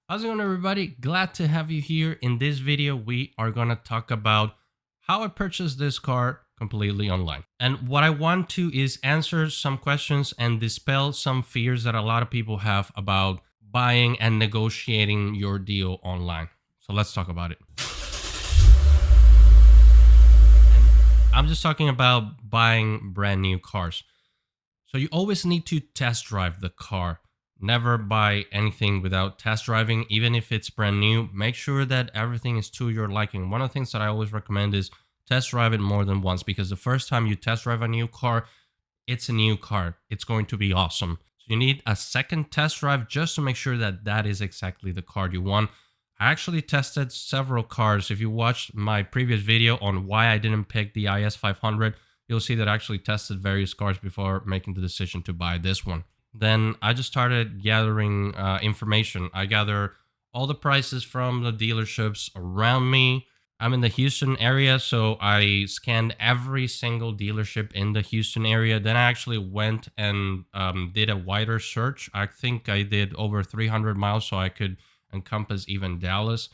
How's it going, everybody? Glad to have you here. In this video, we are going to talk about how I purchased this car completely online. And what I want to is answer some questions and dispel some fears that a lot of people have about buying and negotiating your deal online. So let's talk about it. I'm just talking about buying brand new cars. So you always need to test drive the car. Never buy anything without test driving, even if it's brand new. Make sure that everything is to your liking. One of the things that I always recommend is test drive it more than once, because the first time you test drive a new car, it's a new car. It's going to be awesome. So you need a second test drive just to make sure that that is exactly the car you want. I actually tested several cars. If you watched my previous video on why I didn't pick the IS500, you'll see that I actually tested various cars before making the decision to buy this one. Then I just started gathering information. I gather all the prices from the dealerships around me. I'm in the Houston area, so I scanned every single dealership in the Houston area. Then I actually went and did a wider search. I think I did over 300 miles, so I could encompass even Dallas.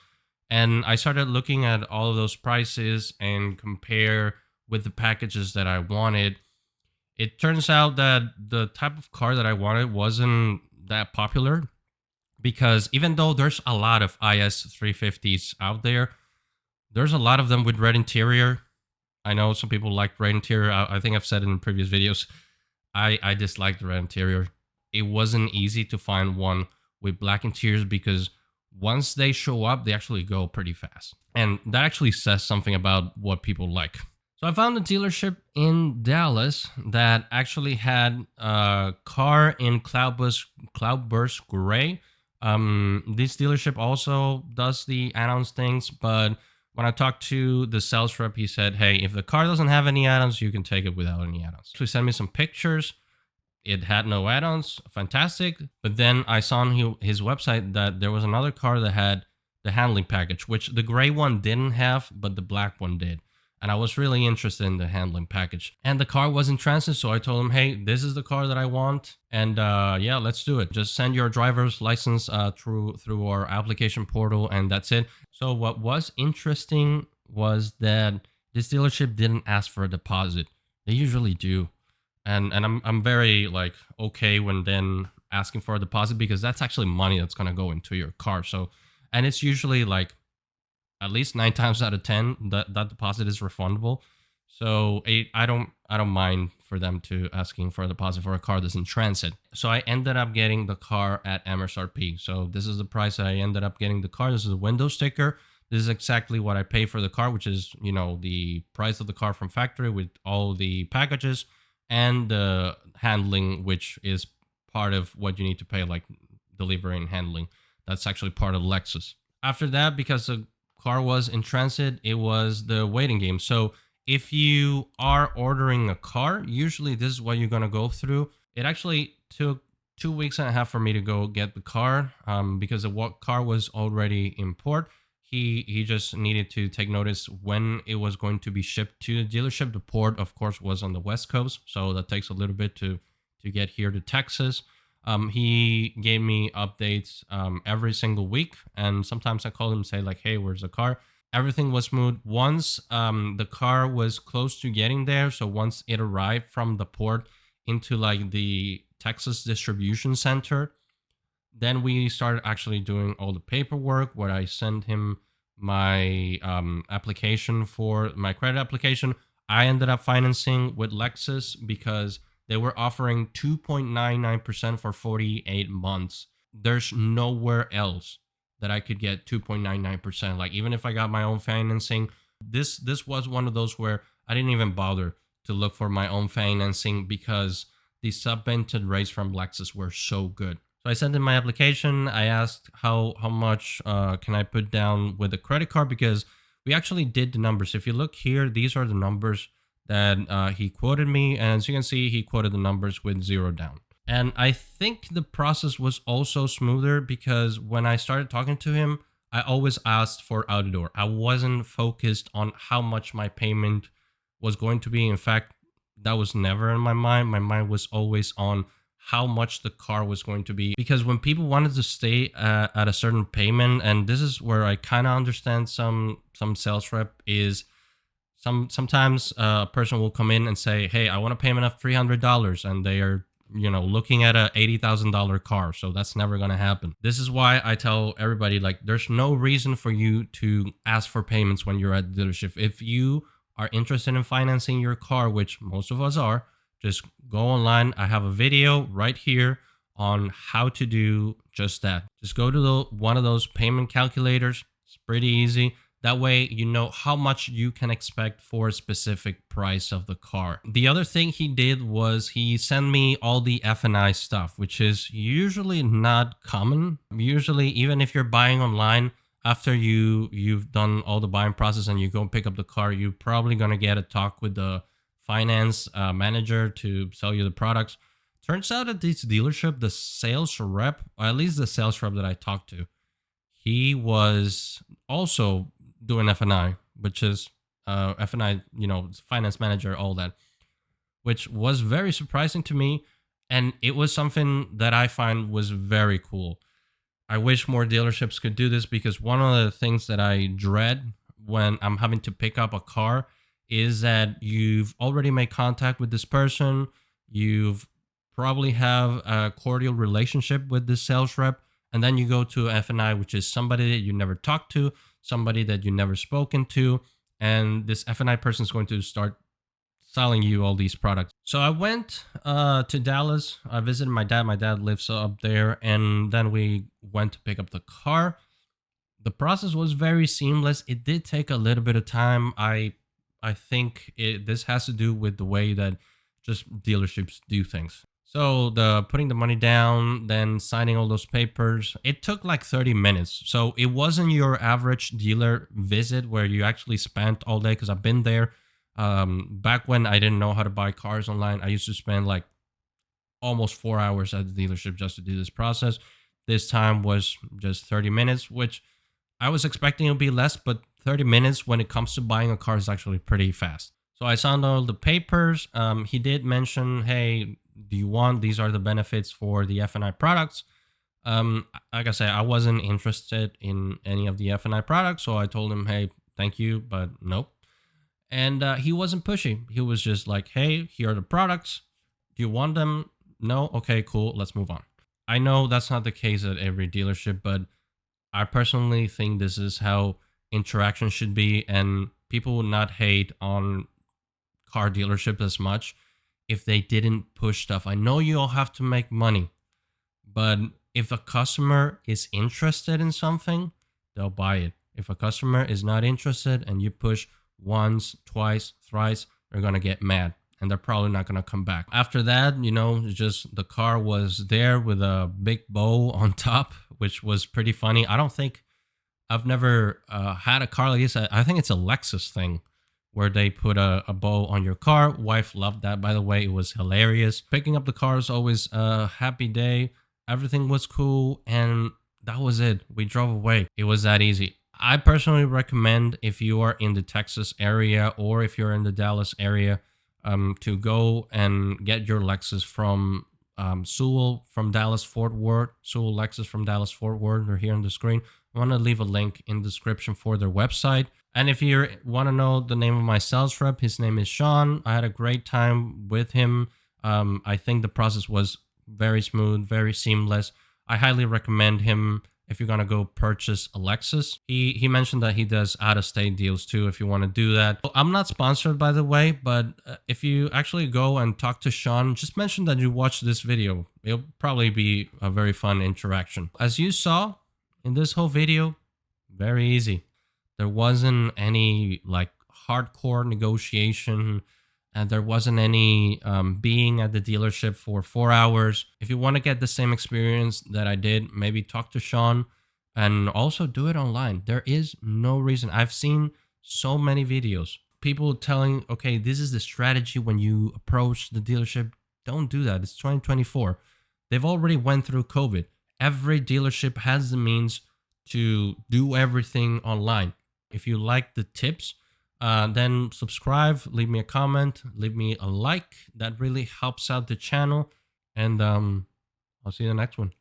And I started looking at all of those prices and compare with the packages that I wanted. It turns out that the type of car that I wanted wasn't that popular, because even though there's a lot of IS350s out there, there's a lot of them with red interior. I know some people like red interior. I think I've said it in previous videos. I dislike the red interior. It wasn't easy to find one with black interiors, because once they show up, they actually go pretty fast. And that actually says something about what people like. So I found a dealership in Dallas that actually had a car in Cloudburst Gray. This dealership also does the add-ons things, but when I talked to the sales rep, he said, hey, if the car doesn't have any add-ons, you can take it without any add-ons. So he sent me some pictures. It had no add-ons, fantastic. But then I saw on his website that there was another car that had the handling package, which the gray one didn't have, but the black one did. And I was really interested in the handling package. And the car was in transit, so I told him, hey, this is the car that I want. And yeah, let's do it. Just send your driver's license through our application portal, and that's it. So what was interesting was that this dealership didn't ask for a deposit. They usually do. And I'm very like okay when then asking for a deposit, because that's actually money that's gonna go into your car. So, and it's usually like at least 9 times out of 10 that deposit is refundable. So I don't mind for them to asking for a deposit for a car that's in transit. So I ended up getting the car at MSRP. So this is the price that I ended up getting the car. This is a window sticker. This is exactly what I pay for the car, which is, you know, the price of the car from factory with all the packages and the handling, which is part of what you need to pay, like delivery and handling. That's actually part of Lexus. After that, because the car was in transit, it was the waiting game. So if you are ordering a car, usually this is what you're going to go through. It actually took 2.5 weeks for me to go get the car, because the car was already in port. He just needed to take notice when it was going to be shipped to the dealership. The port, of course, was on the West Coast, so that takes a little bit to get here to Texas. He gave me updates every single week, and sometimes I call him and say like, hey, where's the car? Everything was smooth. Once the car was close to getting there, so once it arrived from the port into like the Texas distribution center, then we started actually doing all the paperwork, where I sent him my application for my credit application. I ended up financing with Lexus because they were offering 2.99% for 48 months. There's nowhere else that I could get 2.99%. Like, even if I got my own financing, this was one of those where I didn't even bother to look for my own financing, because the subvented rates from Lexus were so good. So I sent in my application. I asked how much can I put down with a credit card, because we actually did the numbers. If you look here, these are the numbers that he quoted me. And as you can see, he quoted the numbers with 0 down. And I think the process was also smoother, because when I started talking to him, I always asked for out the door. I wasn't focused on how much my payment was going to be. In fact, that was never in my mind. My mind was always on how much the car was going to be. Because when people wanted to stay at a certain payment, and this is where I kind of understand some sales rep is sometimes a person will come in and say, hey, I want a payment of $300, and they are looking at a $80,000 car. So that's never going to happen. This is why I tell everybody, like, there's no reason for you to ask for payments when you're at the dealership. If you are interested in financing your car, which most of us are, just go online. I have a video right here on how to do just that. Just go to one of those payment calculators. It's pretty easy. That way, you know how much you can expect for a specific price of the car. The other thing he did was he sent me all the F&I stuff, which is usually not common. Usually, even if you're buying online, after you've done all the buying process and you go pick up the car, you're probably going to get a talk with the finance manager to sell you the products. Turns out at this dealership, the sales rep, or at least the sales rep that I talked to, he was also doing F&I, which is F&I, finance manager, all that, which was very surprising to me. And it was something that I find was very cool. I wish more dealerships could do this, because one of the things that I dread when I'm having to pick up a car is that you've already made contact with this person. You've probably have a cordial relationship with this sales rep. And then you go to F&I, which is somebody that you never talked to, somebody that you never spoken to. And this F&I person is going to start selling you all these products. So I went to Dallas. I visited my dad. My dad lives up there. And then we went to pick up the car. The process was very seamless. It did take a little bit of time. I think this has to do with the way that just dealerships do things. So the putting the money down, then signing all those papers, it took like 30 minutes. So it wasn't your average dealer visit where you actually spent all day, because I've been there. Back when I didn't know how to buy cars online, I used to spend like almost 4 hours at the dealership just to do this process. This time was just 30 minutes, which I was expecting it would be less, but 30 minutes when it comes to buying a car is actually pretty fast. So I signed all the papers. He did mention, hey, do you want, these are the benefits for the F&I products. Like I said, I wasn't interested in any of the F&I products. So I told him, hey, thank you, but nope. And he wasn't pushy. He was just like, hey, here are the products. Do you want them? No? Okay, cool. Let's move on. I know that's not the case at every dealership, but I personally think this is how interaction should be. And people would not hate on car dealerships as much if they didn't push stuff. I know you all have to make money, but if a customer is interested in something, they'll buy it. If a customer is not interested and you push once, twice, thrice, they're going to get mad and they're probably not going to come back. After that, just the car was there with a big bow on top, which was pretty funny. I've never had a car like this. I think it's a Lexus thing, where they put a bow on your car. Wife loved that, by the way. It was hilarious. Picking up the car is always a happy day. Everything was cool, and that was it. We drove away. It was that easy. I personally recommend, if you are in the Texas area or if you're in the Dallas area, to go and get your Lexus from Sewell from Dallas Fort Worth. Sewell Lexus from Dallas Fort Worth. They're here on the screen. I want to leave a link in the description for their website. And if you want to know the name of my sales rep, his name is Sean. I had a great time with him. I think the process was very smooth, very seamless. I highly recommend him if you're going to go purchase a Lexus. He mentioned that he does out-of-state deals too, if you want to do that. I'm not sponsored, by the way, but if you actually go and talk to Sean, just mention that you watched this video. It'll probably be a very fun interaction. As you saw in this whole video, very easy. There wasn't any like hardcore negotiation, and there wasn't any being at the dealership for 4 hours. If you want to get the same experience that I did, maybe talk to Sean and also do it online. There is no reason. I've seen so many videos, people telling, okay, this is the strategy when you approach the dealership. Don't do that. It's 2024. They've already went through COVID. Every dealership has the means to do everything online. If you like the tips, then subscribe, leave me a comment, leave me a like. That really helps out the channel. And I'll see you in the next one.